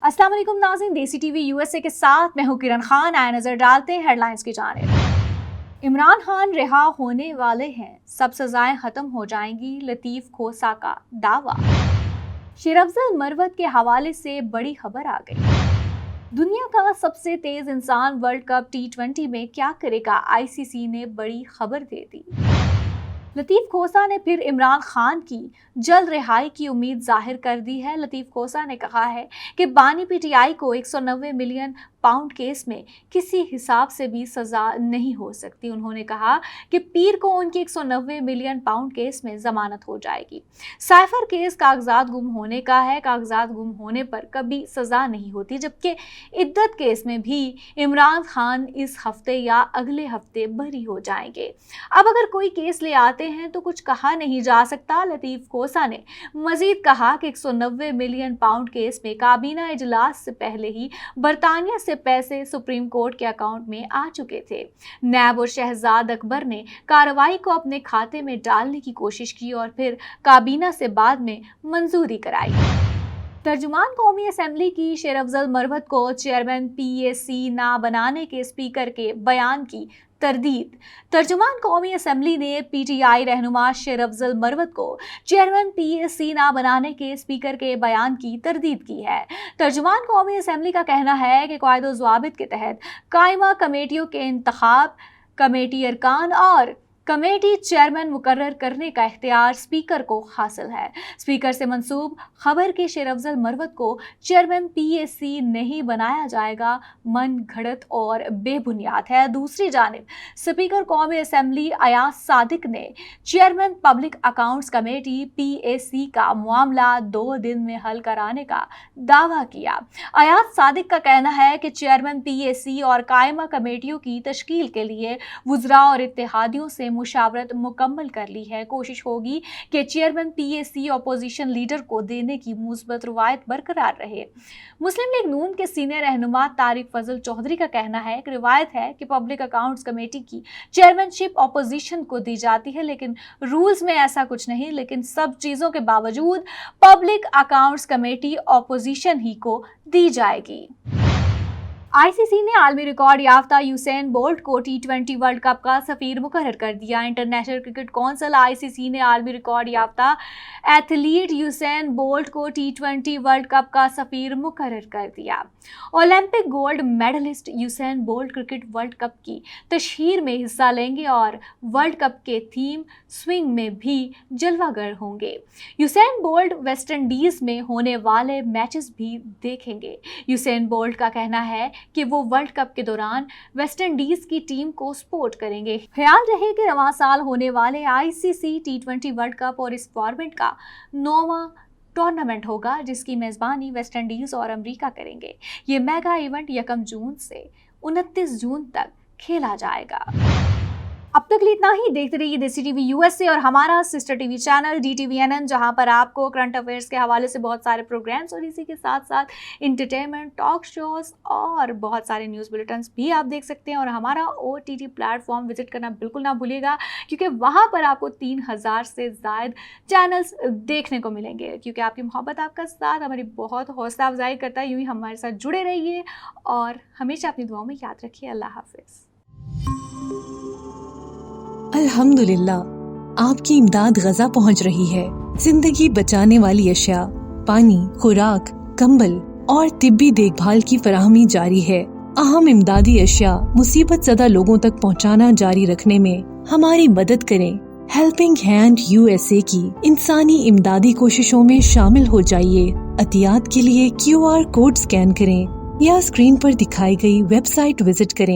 अस्सलाम वालेकुम नाज़रीन, देसी टीवी यूएसए के साथ मैं हूं किरण खान। आए नजर डालते हैं हेडलाइंस की जानिब। इमरान खान रिहा होने वाले हैं, सब सजाएं खत्म हो जाएंगी, लतीफ खोसा का दावा। शेरअफजल मरवत के हवाले से बड़ी खबर आ गई। दुनिया का सबसे तेज इंसान वर्ल्ड कप T20 में क्या करेगा, ICC ने बड़ी खबर दे दी। लतीफ खोसा ने फिर इमरान खान की जल्द रिहाई की उम्मीद जाहिर कर दी है। लतीफ खोसा ने कहा है कि बानी PTI को 190 मिलियन पाउंड केस में किसी हिसाब से भी सजा नहीं हो सकती। उन्होंने कहा कि पीर को उनकी 190 मिलियन पाउंड केस में जमानत हो जाएगी। साइफर केस कागजात गुम होने का है, कागजात गुम होने पर कभी सजा नहीं होती, जबकि इद्दत केस में भी इमरान खान इस हफ्ते या अगले हफ्ते बरी हो जाएंगे। अब अगर कोई केस ले आते हैं तो कुछ कहा नहीं जा सकता। लतीफ खोसा ने मजीद कहा कि 190 मिलियन पाउंड केस में काबीना इजलास से पहले ही बरतानिया से पैसे सुप्रीम कोर्ट के अकाउंट में आ चुके थे। नैब और शहजाद अकबर ने कार्रवाई को अपने खाते में डालने की कोशिश की और फिर काबीना से बाद में मंजूरी कराई। तर्जुमान कौमी असेंबली की शेरअफजल मरवत को चेयरमैन PAC ना बनाने के स्पीकर के बयान की तरदीद। तर्जुमान कौमी असेंबली ने PTI रहनुमा शेरअफजल मरवत को चेयरमैन PAC ना बनाने के स्पीकर के बयान की तरदीद की है। तर्जुमान कौमी असेंबली का कहना है कि कायदो ज़वाबित के तहत कायमा कमेटियों के इंतखाब, कमेटी अरकान और कमेटी चेयरमैन मुकर्रर करने का इख्तियार स्पीकर को हासिल है। स्पीकर से मंसूब खबर के शेरअफजल मरवत को चेयरमैन PAC नहीं बनाया जाएगा मन घड़त और बेबुनियाद है। दूसरी जानिब स्पीकर कौमी असेंबली अयाज सादिक ने chairman public accounts committee PAC का मामला 2 दिन में हल कराने का दावा किया। अयाज सादिक का कहना है कि चेयरमैन PAC और कायमा कमेटियों की तश्कील के लिए वुज़रा और इत्तेहादियों से मुशावरत मुकम्मल कर ली है। कोशिश होगी कि चेयरमैन PAC अपोजिशन लीडर को देने की मुस्बत रवायत बरकरार रहे। मुस्लिम लीग नून के सीनियर रहनुमा तारिक फजल चौधरी का कहना है कि रिवायत है कि पब्लिक अकाउंट्स कमेटी की चेयरमैनशिप अपोजिशन को दी जाती है, लेकिन रूल्स में ऐसा कुछ नहीं। लेकिन सब चीज़ों के बावजूद पब्लिक अकाउंट्स कमेटी अपोजिशन ही को दी जाएगी। ICC ने आलमी रिकॉर्ड याफ्ता यूसैन बोल्ट को T20 वर्ल्ड कप का सफीर मुकर्रर कर दिया। इंटरनेशनल क्रिकेट काउंसिल ICC ने आलमी रिकॉर्ड याफ्ता एथलीट यूसैन बोल्ट को T20 वर्ल्ड कप का सफीर मुकर्रर कर दिया। Olympic gold medallist Usain Bolt cricket World Cup की तशहीर में हिस्सा लेंगे और वर्ल्ड कप के थीम स्विंग में भी जलवागर होंगे। यूसैन बोल्ट वेस्ट इंडीज में होने वाले मैचेस भी देखेंगे। यूसैन बोल्ट का कहना है कि वो वर्ल्ड कप के दौरान वेस्ट इंडीज की टीम को सपोर्ट करेंगे। ख्याल रहे कि रवां साल होने वाले ICC T20 वर्ल्ड कप और इस फॉर्मेट का 9वां टूर्नामेंट होगा, जिसकी मेजबानी वेस्ट इंडीज और अमेरिका करेंगे। ये मेगा इवेंट 1 जून से 29 जून तक खेला जाएगा। अब तक लिए इतना ही। देखते रहिए देसी टीवी यूएसए और हमारा सिस्टर टीवी चैनल DTVNN, जहां पर आपको करंट अफेयर्स के हवाले से बहुत सारे प्रोग्राम्स और इसी के साथ साथ इंटरटेनमेंट, टॉक शोज और बहुत सारे न्यूज़ बुलेटिन्स भी आप देख सकते हैं। और हमारा OTT प्लेटफॉर्म विजिट करना बिल्कुल ना भूलिएगा, क्योंकि वहां पर आपको 3000 से ज़ायद चैनल्स देखने को मिलेंगे। क्योंकि आपकी मोहब्बत, आपका साथ हमारी बहुत हौसला अफजाई करता है। यूँ ही हमारे साथ जुड़े रहिए और हमेशा अपनी दुआओं में याद रखिए। अल्लाह हाफिज़। अल्हम्दुलिल्लाह, आपकी इमदाद गजा पहुंच रही है। जिंदगी बचाने वाली अशिया, पानी, खुराक, कंबल और तिब्बी देखभाल की फराहमी जारी है। अहम इमदादी अशिया मुसीबत ज़दा लोगों तक पहुंचाना जारी रखने में हमारी मदद करें। हेल्पिंग हैंड USA की इंसानी इमदादी कोशिशों में शामिल हो जाइए। अतियात के लिए QR कोड स्कैन करें या स्क्रीन पर दिखाई गई वेबसाइट विजिट करें।